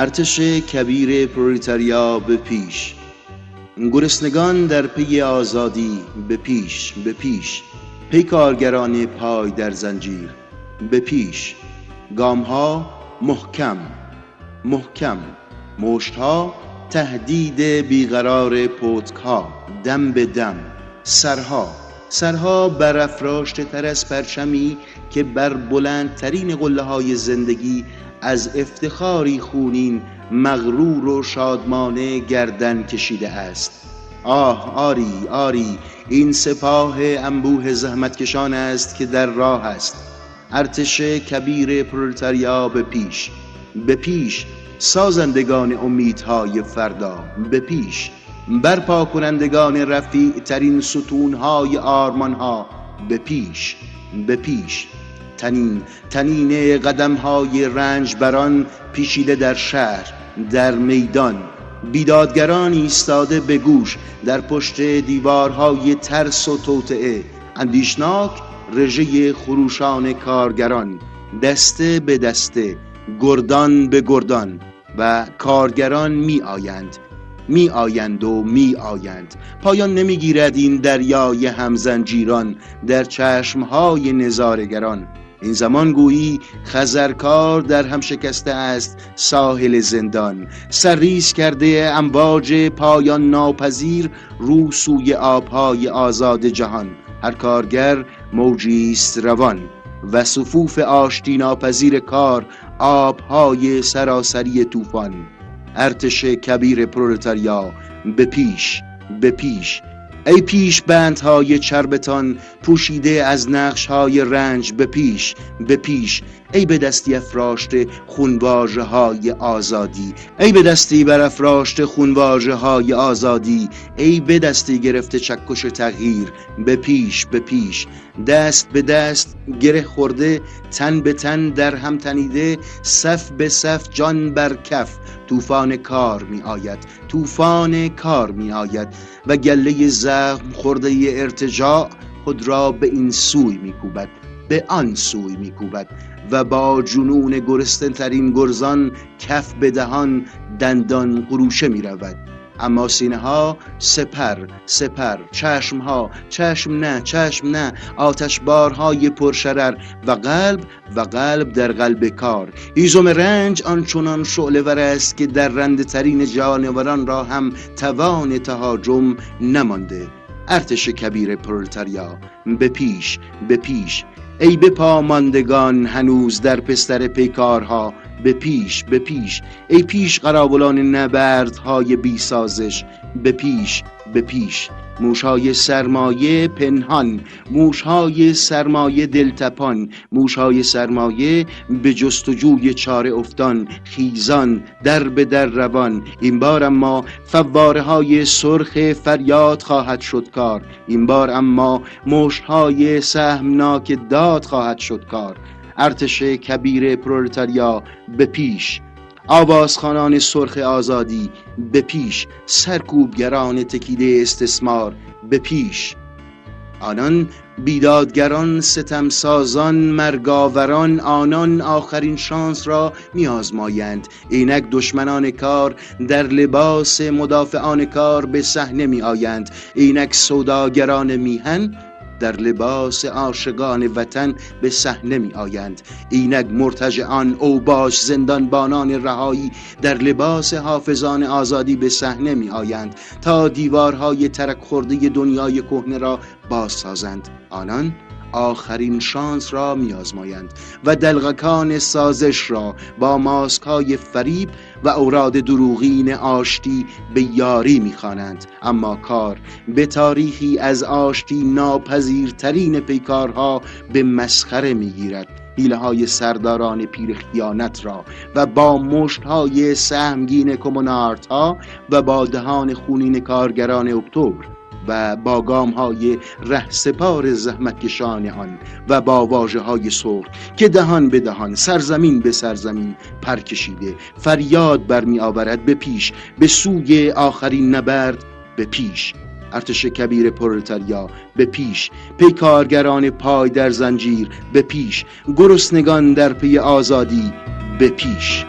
ارتش کبیر پرولتاریا به پیش، گرسنگان در پی آزادی به پیش، به پیش، پی کارگران پای در زنجیر به پیش، گامها محکم محکم، مشتها تهدید بیقرار پتکها، دم به دم، سرها برافراشته تر از پرچمی که بر بلندترین قله‌های زندگی از افتخاری خونین مغرور و شادمانه گردن کشیده است. آری آری، این سپاه انبوه زحمتکشان است که در راه است. ارتش کبیر پرولتاریا به پیش، به پیش، سازندگان امیدهای فردا به پیش، برپا کنندگان رفیع ترین ستونهای آرمانها به پیش، به پیش، تنین قدمهای رنج بران پیچیده در شهر، در میدان، بیدادگران ایستاده به گوش در پشت دیوارهای ترس و توطئه، اندیشناک رژه خروشان کارگران، دسته به دسته، گردان به گردان، و کارگران می آیند. پایان نمیگیرد این دریای همزنجیران در چشمهای نظاره‌گران. این زمان گویی خضرکار در هم شکسته است ساحل زندان، سرریز کرده امواج پایان ناپذیر رو سوی آبهای آزاد جهان. هر کارگر موجی است روان و صفوف آشتی ناپذیر کار آبهای سراسری طوفان. ارتش کبیر پرولتاریا به پیش، به پیش، ای پیش بندهای چربتان پوشیده از نقشهای رنج به پیش، به پیش، ای به دستی افراشته خونواژه های آزادی، ای به دستی برافراشته خونواژه های آزادی، ای به دستی گرفته چکش تغییر به پیش، به پیش، دست به دست گره خورده، تن به تن در هم تنیده، صف به صف جان بر کف، طوفان کار می آید، طوفان کار می آید و گله زخم خورده ارتجاع خود را به این سوی می کوبد، به آن سوی می کوبد و با جنون گرسنه ترین گرزان کف به دهان دندان قروشه می رود. اما سینه ها سپر، چشم نه، آتشبارهای پرشرر و قلب در قلب کار. هیزم رنج آنچنان شعله ور است که در رنده ترین جانوران را هم توان تهاجم نمانده. ارتش کبیر پرولتاریا به پیش، به پیش، ای به پا ماندگان هنوز در پستر پیکارها به پیش، به پیش، ای پیش قراولان نبردهای بی سازش به پیش، به پیش، موشهای سرمایه پنهان، موشهای سرمایه دلتپان، موشهای سرمایه به جستجوی چاره افتان، خیزان در به در روان. این بار اما فواره های سرخ فریاد خواهد شد کار، این بار اما مشتهای سهمناک داد خواهد شد کار. ارتش کبیر پرولتاریا به پیش، آوازخوانان سرخ آزادی به پیش، سرکوبگران تکیده استثمار به پیش، آنان بیدادگران، ستمسازان، مرگاوران، آنان آخرین شانس را می‌آزمایند. اینک دشمنان کار در لباس مدافعان کار به صحنه می‌آیند، اینک سوداگران میهن در لباس عاشقان وطن به صحنه می آیند، اینک مرتجعان، اوباش، زندانبانان رهایی در لباس حافظان آزادی به صحنه می آیند تا دیوارهای ترک خورده دنیای کهنه را باز سازند. آنان آخرین شانس را می‌آزمایند و دلغکان سازش را با ماسک‌های فریب و اوراد دروغین آشتی به یاری می‌خوانند. اما کار به تاریخی از آشتی ناپذیرترین پیکارها به مسخره می‌گیرد. حیله‌های سرداران پیر خیانت را و با مشت‌های سهمگین کمونارت‌ها و با دهان خونین کارگران اکتبر و با گام‌های رهسپار زحمتکشان آن و با واژه‌های سرخ که دهان به دهان، سرزمین به سرزمین پر کشیده فریاد برمی آورد به پیش، به سوی آخرین نبرد به پیش. ارتش کبیر پرولتاریا به پیش، پیکارگران پای در زنجیر به پیش، گرسنگان در پی آزادی به پیش.